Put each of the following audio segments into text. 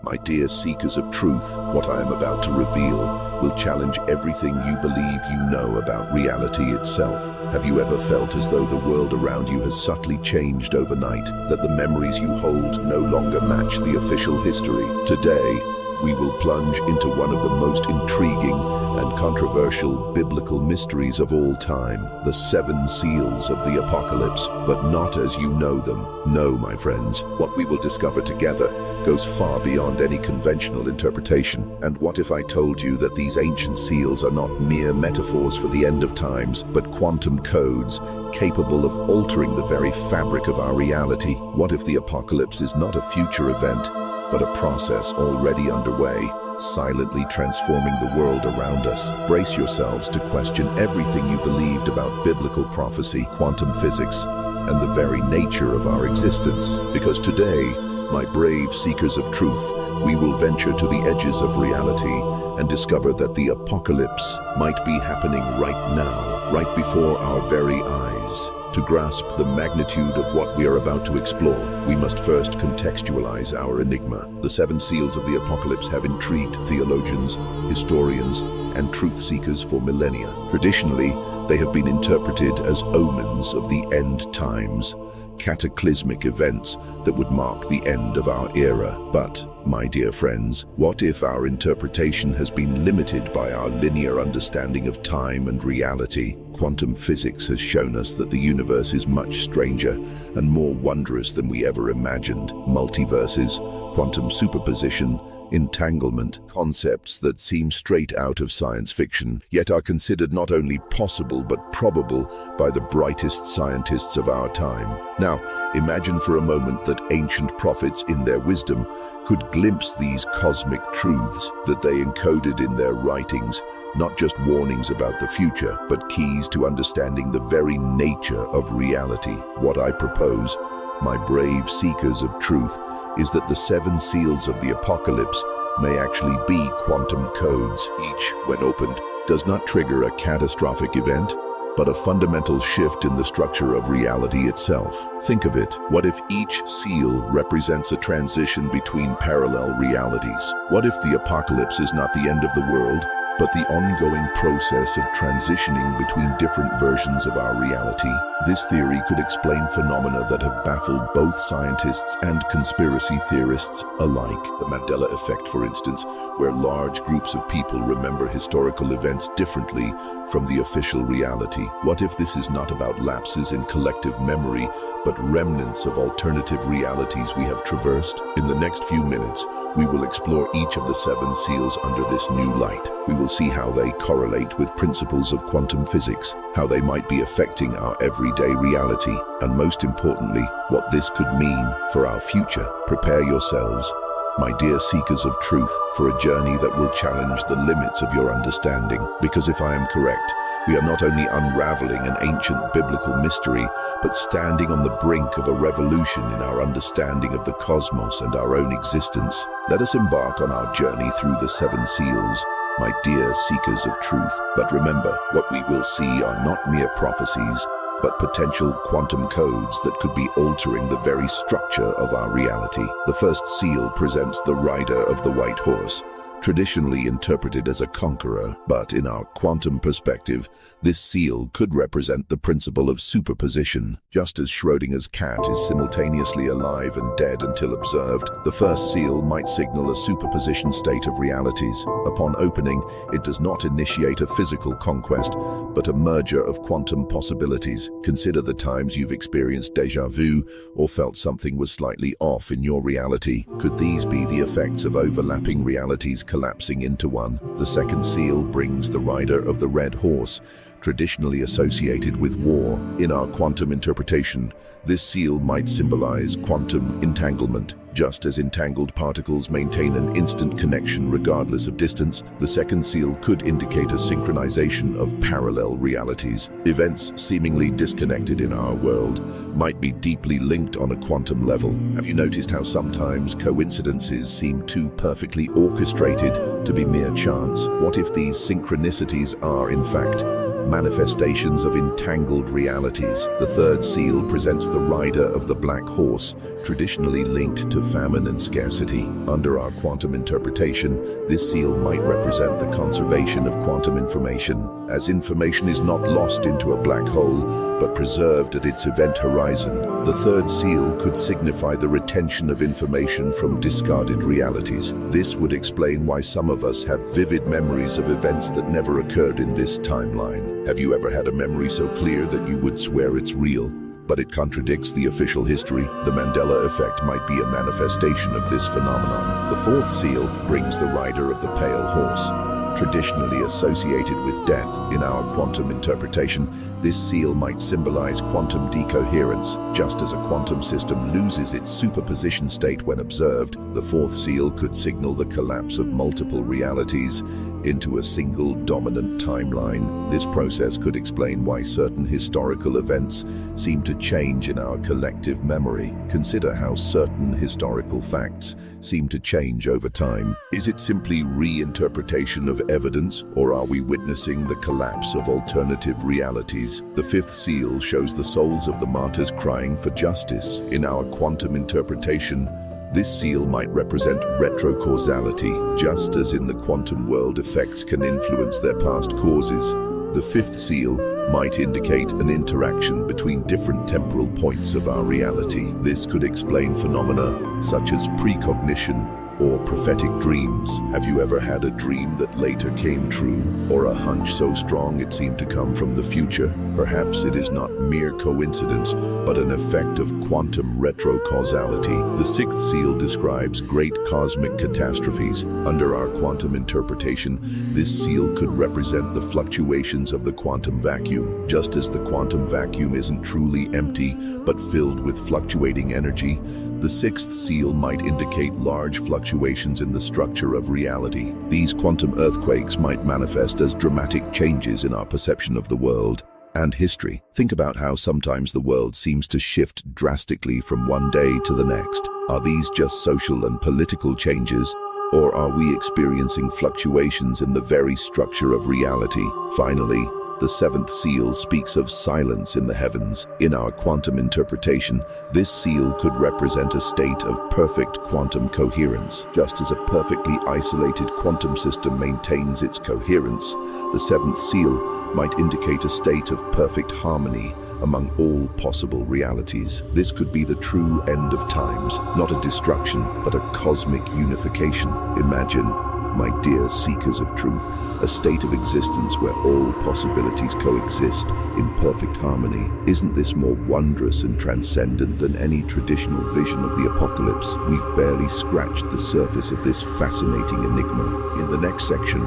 My dear seekers of truth, what I am about to reveal will challenge everything you believe you know about reality itself. Have you ever felt as though the world around you has subtly changed overnight, that the memories you hold no longer match the official history? Today, we will plunge into one of the most intriguing and controversial biblical mysteries of all time, the 7 seals of the apocalypse, but not as you know them. No, my friends, what we will discover together goes far beyond any conventional interpretation. And what if I told you that these ancient seals are not mere metaphors for the end of times, but quantum codes capable of altering the very fabric of our reality? What if the apocalypse is not a future event, but a process already underway, silently transforming the world around us? Brace yourselves to question everything you believed about biblical prophecy, quantum physics, and the very nature of our existence. Because today, my brave seekers of truth, we will venture to the edges of reality and discover that the apocalypse might be happening right now, right before our very eyes. To grasp the magnitude of what we are about to explore, we must first contextualize our enigma. The 7 seals of the apocalypse have intrigued theologians, historians, and truth seekers for millennia. Traditionally, they have been interpreted as omens of the end times, cataclysmic events that would mark the end of our era. But, my dear friends, what if our interpretation has been limited by our linear understanding of time and reality? Quantum physics has shown us that the universe is much stranger and more wondrous than we ever imagined. Multiverses, quantum superposition, entanglement, concepts that seem straight out of science fiction, yet are considered not only possible but probable by the brightest scientists of our time. Now, imagine for a moment that ancient prophets in their wisdom could glimpse these cosmic truths, that they encoded in their writings, not just warnings about the future, but keys to understanding the very nature of reality. What I propose, my brave seekers of truth, is that the 7 seals of the apocalypse may actually be quantum codes. Each, when opened, does not trigger a catastrophic event, but a fundamental shift in the structure of reality itself. Think of it. What if each seal represents a transition between parallel realities? What if the apocalypse is not the end of the world, but the ongoing process of transitioning between different versions of our reality? This theory could explain phenomena that have baffled both scientists and conspiracy theorists alike. The Mandela Effect, for instance, where large groups of people remember historical events differently from the official reality. What if this is not about lapses in collective memory, but remnants of alternative realities we have traversed? In the next few minutes, we will explore each of the 7 seals under this new light. We will see how they correlate with principles of quantum physics, how they might be affecting our everyday reality, and most importantly, what this could mean for our future. Prepare yourselves, my dear seekers of truth, for a journey that will challenge the limits of your understanding. Because if I am correct, we are not only unraveling an ancient biblical mystery, but standing on the brink of a revolution in our understanding of the cosmos and our own existence. Let us embark on our journey through the 7 seals, my dear seekers of truth. But remember, what we will see are not mere prophecies, but potential quantum codes that could be altering the very structure of our reality. The first seal presents the rider of the white horse, traditionally interpreted as a conqueror, but in our quantum perspective, this seal could represent the principle of superposition. Just as Schrödinger's cat is simultaneously alive and dead until observed, the first seal might signal a superposition state of realities. Upon opening, it does not initiate a physical conquest, but a merger of quantum possibilities. Consider the times you've experienced déjà vu or felt something was slightly off in your reality. Could these be the effects of overlapping realities collapsing into one? The second seal brings the rider of the red horse, traditionally associated with war. In our quantum interpretation, this seal might symbolize quantum entanglement. Just as entangled particles maintain an instant connection regardless of distance, the second seal could indicate a synchronization of parallel realities. Events seemingly disconnected in our world might be deeply linked on a quantum level. Have you noticed how sometimes coincidences seem too perfectly orchestrated to be mere chance? What if these synchronicities are, in fact, manifestations of entangled realities. The third seal presents the rider of the black horse, traditionally linked to famine and scarcity. Under our quantum interpretation, this seal might represent the conservation of quantum information, as information is not lost into a black hole, but preserved at its event horizon. The third seal could signify the retention of information from discarded realities. This would explain why some of us have vivid memories of events that never occurred in this timeline. Have you ever had a memory so clear that you would swear it's real, but it contradicts the official history? The Mandela Effect might be a manifestation of this phenomenon. The fourth seal brings the rider of the pale horse. Traditionally associated with death in our quantum interpretation, this seal might symbolize quantum decoherence. Just as a quantum system loses its superposition state when observed, the fourth seal could signal the collapse of multiple realities into a single dominant timeline. This process could explain why certain historical events seem to change in our collective memory. Consider how certain historical facts seem to change over time. Is it simply reinterpretation of evidence, or are we witnessing the collapse of alternative realities? The fifth seal shows the souls of the martyrs crying for justice. In our quantum interpretation, this seal might represent retrocausality, just as in the quantum world effects can influence their past causes. The fifth seal might indicate an interaction between different temporal points of our reality. This could explain phenomena such as precognition or prophetic dreams. Have you ever had a dream that later came true, or a hunch so strong it seemed to come from the future? Perhaps it is not mere coincidence, but an effect of quantum retrocausality. The sixth seal describes great cosmic catastrophes. Under our quantum interpretation, this seal could represent the fluctuations of the quantum vacuum. Just as the quantum vacuum isn't truly empty, but filled with fluctuating energy, the sixth seal might indicate large fluctuations in the structure of reality. These quantum earthquakes might manifest as dramatic changes in our perception of the world and history. Think about how sometimes the world seems to shift drastically from one day to the next. Are these just social and political changes, or are we experiencing fluctuations in the very structure of reality? Finally, the seventh seal speaks of silence in the heavens. In our quantum interpretation, this seal could represent a state of perfect quantum coherence. Just as a perfectly isolated quantum system maintains its coherence, the seventh seal might indicate a state of perfect harmony among all possible realities. This could be the true end of times, not a destruction, but a cosmic unification. Imagine, my dear seekers of truth, a state of existence where all possibilities coexist in perfect harmony. Isn't this more wondrous and transcendent than any traditional vision of the apocalypse? We've barely scratched the surface of this fascinating enigma. In the next section,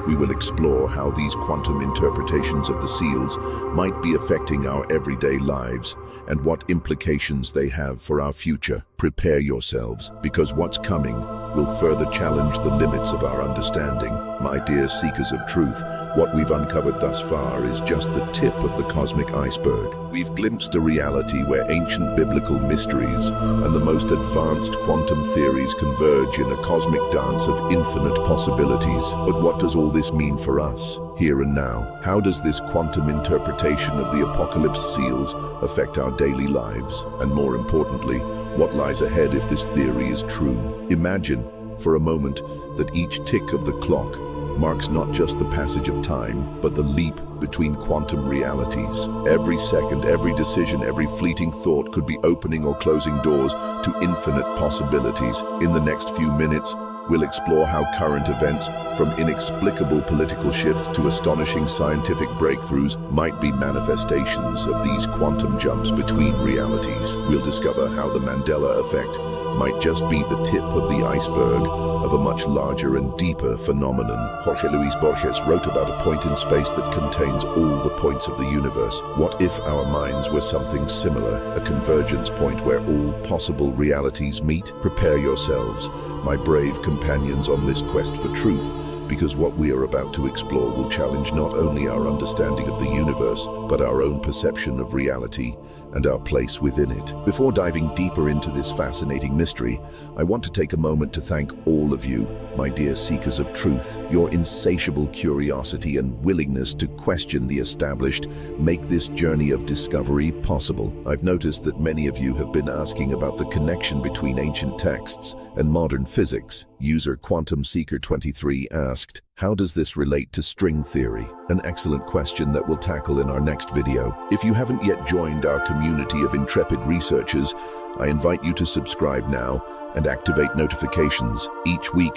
we will explore how these quantum interpretations of the seals might be affecting our everyday lives and what implications they have for our future. Prepare yourselves, because what's coming will further challenge the limits of our understanding. My dear seekers of truth, what we've uncovered thus far is just the tip of the cosmic iceberg. We've glimpsed a reality where ancient biblical mysteries and the most advanced quantum theories converge in a cosmic dance of infinite possibilities. But what does all this mean for us, here and now? How does this quantum interpretation of the apocalypse seals affect our daily lives? And more importantly, what lies ahead if this theory is true? Imagine, for a moment, that each tick of the clock marks not just the passage of time, but the leap between quantum realities. Every second, every decision, every fleeting thought could be opening or closing doors to infinite possibilities. In the next few minutes, we'll explore how current events, from inexplicable political shifts to astonishing scientific breakthroughs, might be manifestations of these quantum jumps between realities. We'll discover how the Mandela Effect might just be the tip of the iceberg of a much larger and deeper phenomenon. Jorge Luis Borges wrote about a point in space that contains all the points of the universe. What if our minds were something similar, a convergence point where all possible realities meet? Prepare yourselves, my brave companions on this quest for truth, because what we are about to explore will challenge not only our understanding of the universe, but our own perception of reality and our place within it. Before diving deeper into this fascinating mystery, I want to take a moment to thank all of you, My dear seekers of truth, your insatiable curiosity and willingness to question the established make this journey of discovery possible. I've noticed that many of you have been asking about the connection between ancient texts and modern physics. User Quantum Seeker 23 asked, how does this relate to string theory? An excellent question that we'll tackle in our next video. If you haven't yet joined our community of intrepid researchers, I invite you to subscribe now and activate notifications. Each week,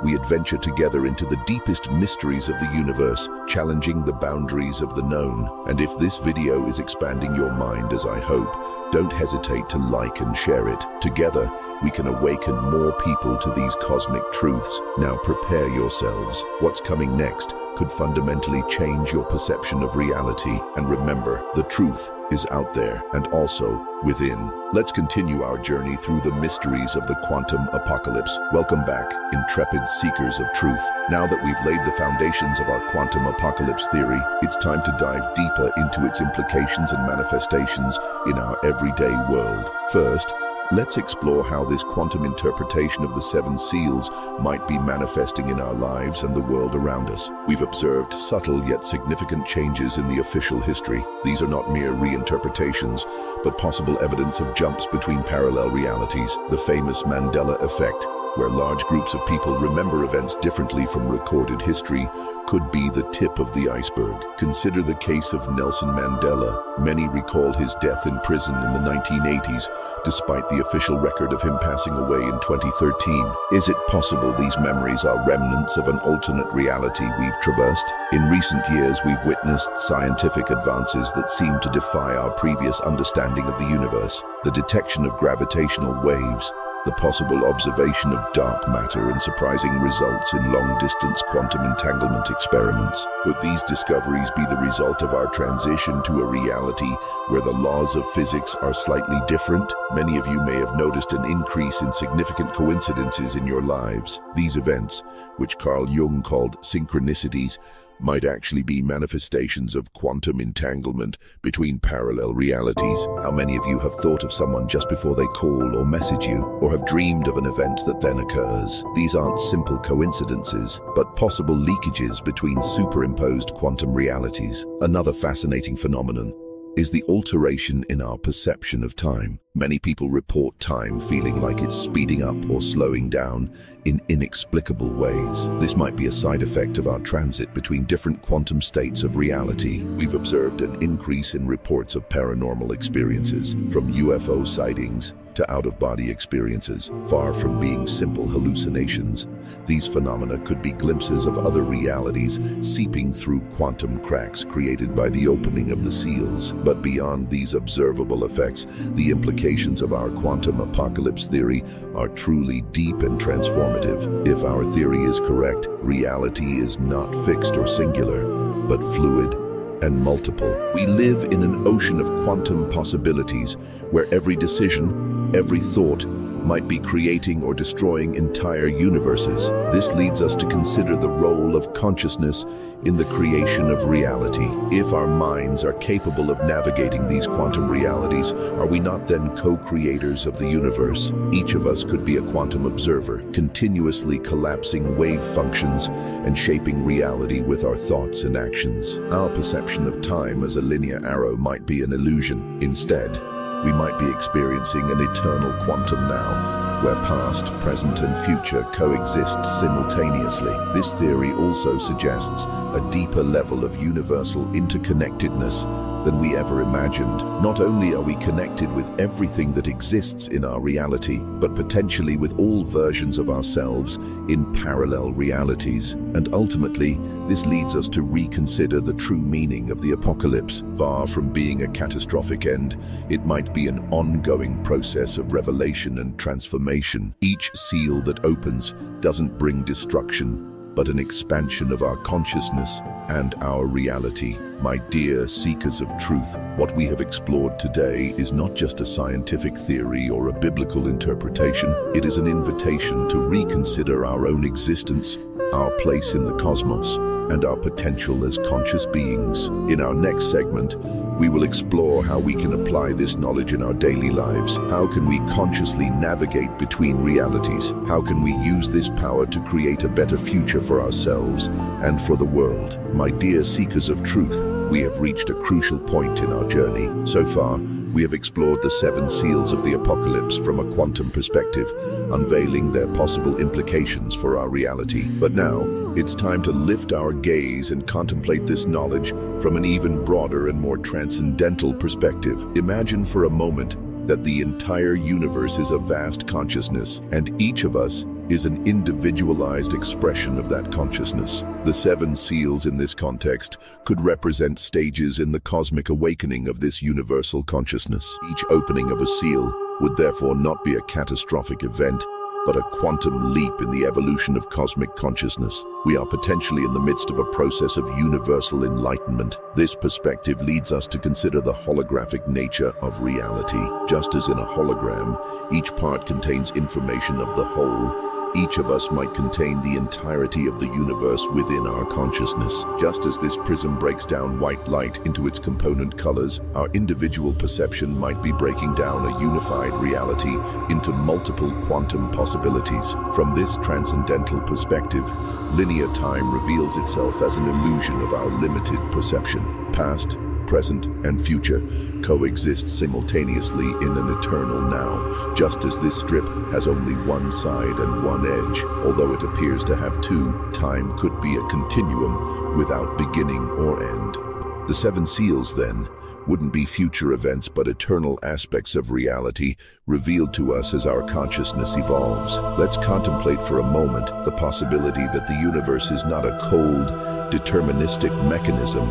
we adventure together into the deepest mysteries of the universe, challenging the boundaries of the known. And if this video is expanding your mind as I hope, don't hesitate to like and share it. Together, we can awaken more people to these cosmic truths. Now prepare yourselves. What's coming next could fundamentally change your perception of reality. And remember, the truth is out there and also within. Let's continue our journey through the mysteries of the quantum apocalypse. Welcome back, intrepid seekers of truth. Now that we've laid the foundations of our quantum apocalypse theory, it's time to dive deeper into its implications and manifestations in our everyday world. First, let's explore how this quantum interpretation of the seven seals might be manifesting in our lives and the world around us. We've observed subtle yet significant changes in the official history. These are not mere reinterpretations, but possible evidence of jumps between parallel realities. The famous Mandela Effect, where large groups of people remember events differently from recorded history, could be the tip of the iceberg. Consider the case of Nelson Mandela. Many recall his death in prison in the 1980s, despite the official record of him passing away in 2013. Is it possible these memories are remnants of an alternate reality we've traversed? In recent years, we've witnessed scientific advances that seem to defy our previous understanding of the universe. The detection of gravitational waves, the possible observation of dark matter, and surprising results in long-distance quantum entanglement experiments. Could these discoveries be the result of our transition to a reality where the laws of physics are slightly different? Many of you may have noticed an increase in significant coincidences in your lives. These events, which Carl Jung called synchronicities, might actually be manifestations of quantum entanglement between parallel realities. How many of you have thought of someone just before they call or message you, or have dreamed of an event that then occurs? These aren't simple coincidences, but possible leakages between superimposed quantum realities. Another fascinating phenomenon is the alteration in our perception of time. Many people report time feeling like it's speeding up or slowing down in inexplicable ways. This might be a side effect of our transit between different quantum states of reality. We've observed an increase in reports of paranormal experiences, from UFO sightings to out-of-body experiences. Far from being simple hallucinations, these phenomena could be glimpses of other realities seeping through quantum cracks created by the opening of the seals. But beyond these observable effects, the implications of our quantum apocalypse theory are truly deep and transformative. If our theory is correct, reality is not fixed or singular, but fluid and multiple. We live in an ocean of quantum possibilities where every decision, every thought, might be creating or destroying entire universes. This leads us to consider the role of consciousness in the creation of reality. If our minds are capable of navigating these quantum realities, are we not then co-creators of the universe? Each of us could be a quantum observer, continuously collapsing wave functions and shaping reality with our thoughts and actions. Our perception of time as a linear arrow might be an illusion. Instead, we might be experiencing an eternal quantum now, where past, present, and future coexist simultaneously. This theory also suggests a deeper level of universal interconnectedness than we ever imagined. Not only are we connected with everything that exists in our reality, but potentially with all versions of ourselves in parallel realities. And ultimately, this leads us to reconsider the true meaning of the apocalypse. Far from being a catastrophic end, it might be an ongoing process of revelation and transformation. Each seal that opens doesn't bring destruction, but an expansion of our consciousness and our reality. My dear seekers of truth, what we have explored today is not just a scientific theory or a biblical interpretation. It is an invitation to reconsider our own existence, our place in the cosmos, and our potential as conscious beings. In our next segment, we will explore how we can apply this knowledge in our daily lives. How can we consciously navigate between realities? How can we use this power to create a better future for ourselves and for the world? My dear seekers of truth, we have reached a crucial point in our journey. So far, we have explored the 7 seals of the apocalypse from a quantum perspective, unveiling their possible implications for our reality. But now, it's time to lift our gaze and contemplate this knowledge from an even broader and more transcendental perspective. Imagine for a moment that the entire universe is a vast consciousness, and each of us is an individualized expression of that consciousness. The 7 seals in this context could represent stages in the cosmic awakening of this universal consciousness. Each opening of a seal would therefore not be a catastrophic event, but a quantum leap in the evolution of cosmic consciousness. We are potentially in the midst of a process of universal enlightenment. This perspective leads us to consider the holographic nature of reality. Just as in a hologram, each part contains information of the whole, each of us might contain the entirety of the universe within our consciousness. Just as this prism breaks down white light into its component colors, our individual perception might be breaking down a unified reality into multiple quantum possibilities. From this transcendental perspective, linear time reveals itself as an illusion of our limited perception. Past, present, and future coexist simultaneously in an eternal now, just as this strip has only one side and one edge. Although it appears to have two, time could be a continuum without beginning or end. The 7 seals, then, wouldn't be future events but eternal aspects of reality revealed to us as our consciousness evolves. Let's contemplate for a moment the possibility that the universe is not a cold, deterministic mechanism,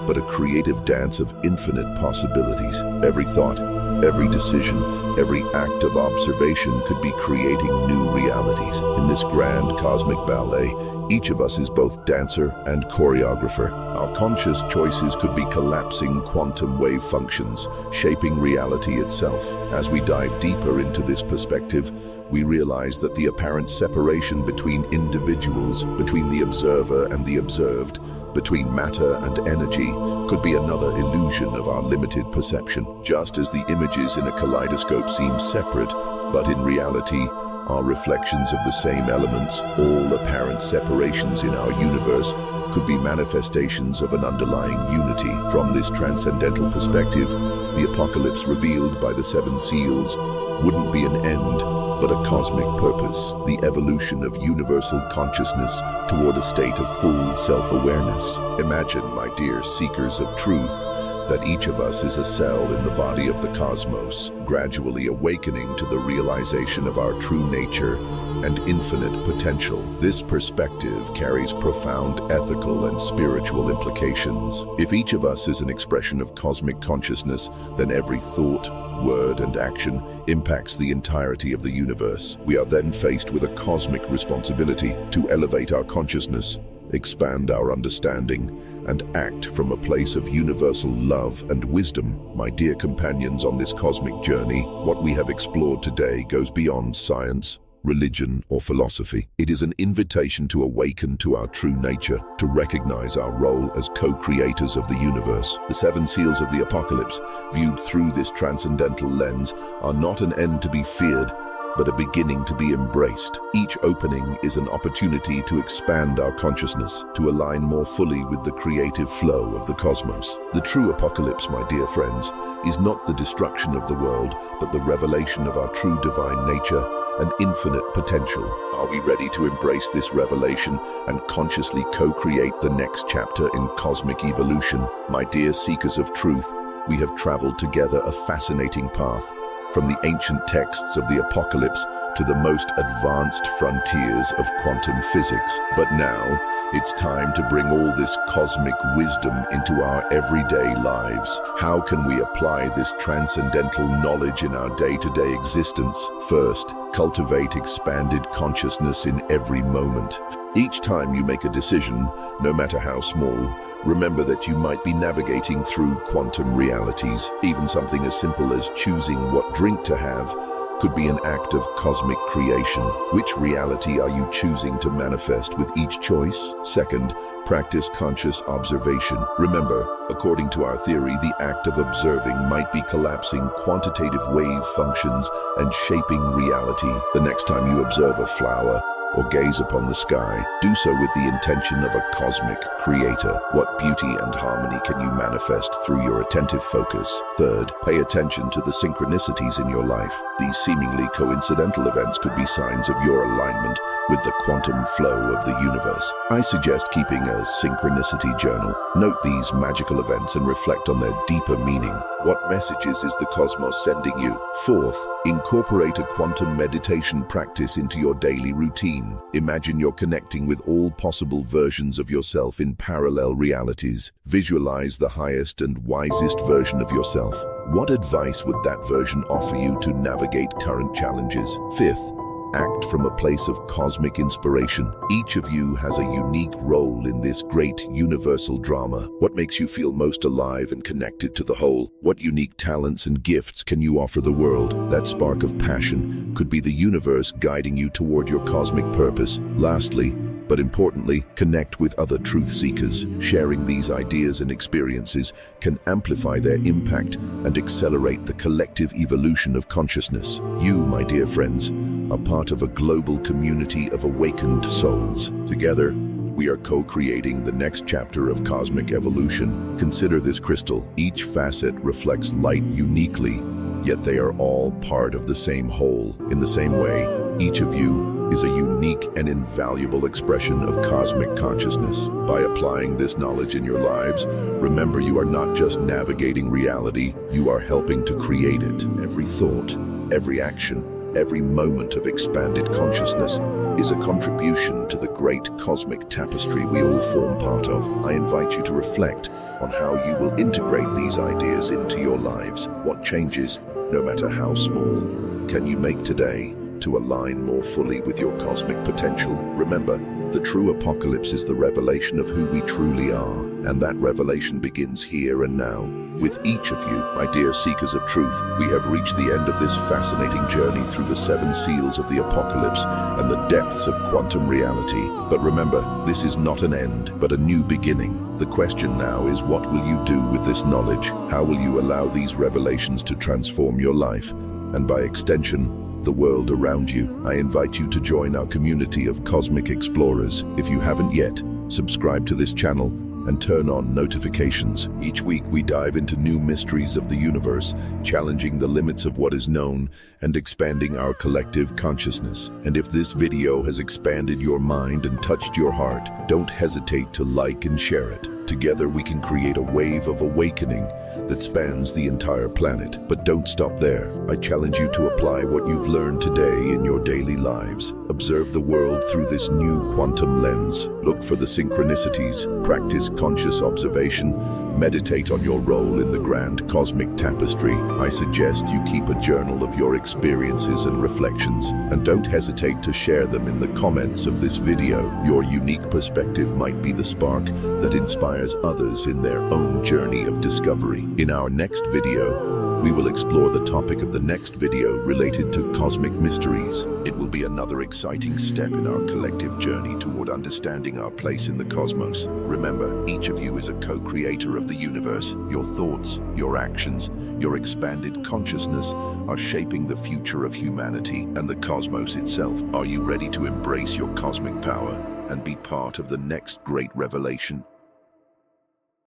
but a creative dance of infinite possibilities. Every thought, every decision, every act of observation could be creating new realities. In this grand cosmic ballet, each of us is both dancer and choreographer. Our conscious choices could be collapsing quantum wave functions, shaping reality itself. As we dive deeper into this perspective, we realize that the apparent separation between individuals, between the observer and the observed, between matter and energy, could be another illusion of our limited perception. Just as the images in a kaleidoscope seem separate, but in reality are reflections of the same elements, all apparent separations in our universe could be manifestations of an underlying unity. From this transcendental perspective, the apocalypse revealed by the 7 seals wouldn't be an end, but a cosmic purpose, the evolution of universal consciousness toward a state of full self-awareness. Imagine, my dear seekers of truth, that each of us is a cell in the body of the cosmos, gradually awakening to the realization of our true nature and infinite potential. This perspective carries profound ethical and spiritual implications. If each of us is an expression of cosmic consciousness, then every thought, word, and action impacts the entirety of the universe. We are then faced with a cosmic responsibility to elevate our consciousness, expand our understanding, and act from a place of universal love and wisdom. My dear companions on this cosmic journey, what we have explored today goes beyond science, religion, or philosophy. It is an invitation to awaken to our true nature, to recognize our role as co-creators of the universe. The 7 seals of the apocalypse, viewed through this transcendental lens, are not an end to be feared, but a beginning to be embraced. Each opening is an opportunity to expand our consciousness, to align more fully with the creative flow of the cosmos. The true apocalypse, my dear friends, is not the destruction of the world, but the revelation of our true divine nature and infinite potential. Are we ready to embrace this revelation and consciously co-create the next chapter in cosmic evolution? My dear seekers of truth, we have traveled together a fascinating path, from the ancient texts of the apocalypse to the most advanced frontiers of quantum physics. But now, it's time to bring all this cosmic wisdom into our everyday lives. How can we apply this transcendental knowledge in our day-to-day existence? First, cultivate expanded consciousness in every moment. Each time you make a decision, no matter how small, remember that you might be navigating through quantum realities. Even something as simple as choosing what drink to have could be an act of cosmic creation. Which reality are you choosing to manifest with each choice? Second, practice conscious observation. Remember, according to our theory, the act of observing might be collapsing quantitative wave functions and shaping reality. The next time you observe a flower or gaze upon the sky, do so with the intention of a cosmic creator. What beauty and harmony can you manifest through your attentive focus? Third, pay attention to the synchronicities in your life. These seemingly coincidental events could be signs of your alignment with the quantum flow of the universe. I suggest keeping a synchronicity journal. Note these magical events and reflect on their deeper meaning. What messages is the cosmos sending you? Fourth, incorporate a quantum meditation practice into your daily routine. Imagine you're connecting with all possible versions of yourself in parallel realities. Visualize the highest and wisest version of yourself. What advice would that version offer you to navigate current challenges? Fifth, act from a place of cosmic inspiration. Each of you has a unique role in this great universal drama. What makes you feel most alive and connected to the whole? What unique talents and gifts can you offer the world? That spark of passion could be the universe guiding you toward your cosmic purpose. Lastly, but importantly, connect with other truth seekers. Sharing these ideas and experiences can amplify their impact and accelerate the collective evolution of consciousness. You, my dear friends, are part of a global community of awakened souls. Together, we are co-creating the next chapter of cosmic evolution. Consider this crystal. Each facet reflects light uniquely, yet they are all part of the same whole. In the same way, each of you is a unique and invaluable expression of cosmic consciousness. By applying this knowledge in your lives, remember you are not just navigating reality, you are helping to create it. Every thought, every action, every moment of expanded consciousness is a contribution to the great cosmic tapestry we all form part of. I invite you to reflect on how you will integrate these ideas into your lives. What changes, no matter how small, can you make today to align more fully with your cosmic potential? Remember, the true apocalypse is the revelation of who we truly are, and that revelation begins here and now. With each of you, my dear seekers of truth, we have reached the end of this fascinating journey through the 7 seals of the apocalypse and the depths of quantum reality. But remember, this is not an end, but a new beginning. The question now is, what will you do with this knowledge? How will you allow these revelations to transform your life, and by extension, the world around you? I invite you to join our community of cosmic explorers. If you haven't yet, subscribe to this channel and turn on notifications. Each week we dive into new mysteries of the universe, challenging the limits of what is known and expanding our collective consciousness. And if this video has expanded your mind and touched your heart, don't hesitate to like and share it. Together we can create a wave of awakening that spans the entire planet. But don't stop there. I challenge you to apply what you've learned today in your daily lives. Observe the world through this new quantum lens. Look for the synchronicities, practice conscious observation, meditate on your role in the grand cosmic tapestry. I suggest you keep a journal of your experiences and reflections, and don't hesitate to share them in the comments of this video. Your unique perspective might be the spark that inspires others in their own journey of discovery. In our next video, we will explore the topic of the next video related to cosmic mysteries. It will be another exciting step in our collective journey toward understanding our place in the cosmos. Remember, each of you is a co-creator of the universe. Your thoughts, your actions, your expanded consciousness are shaping the future of humanity and the cosmos itself. Are you ready to embrace your cosmic power and be part of the next great revelation?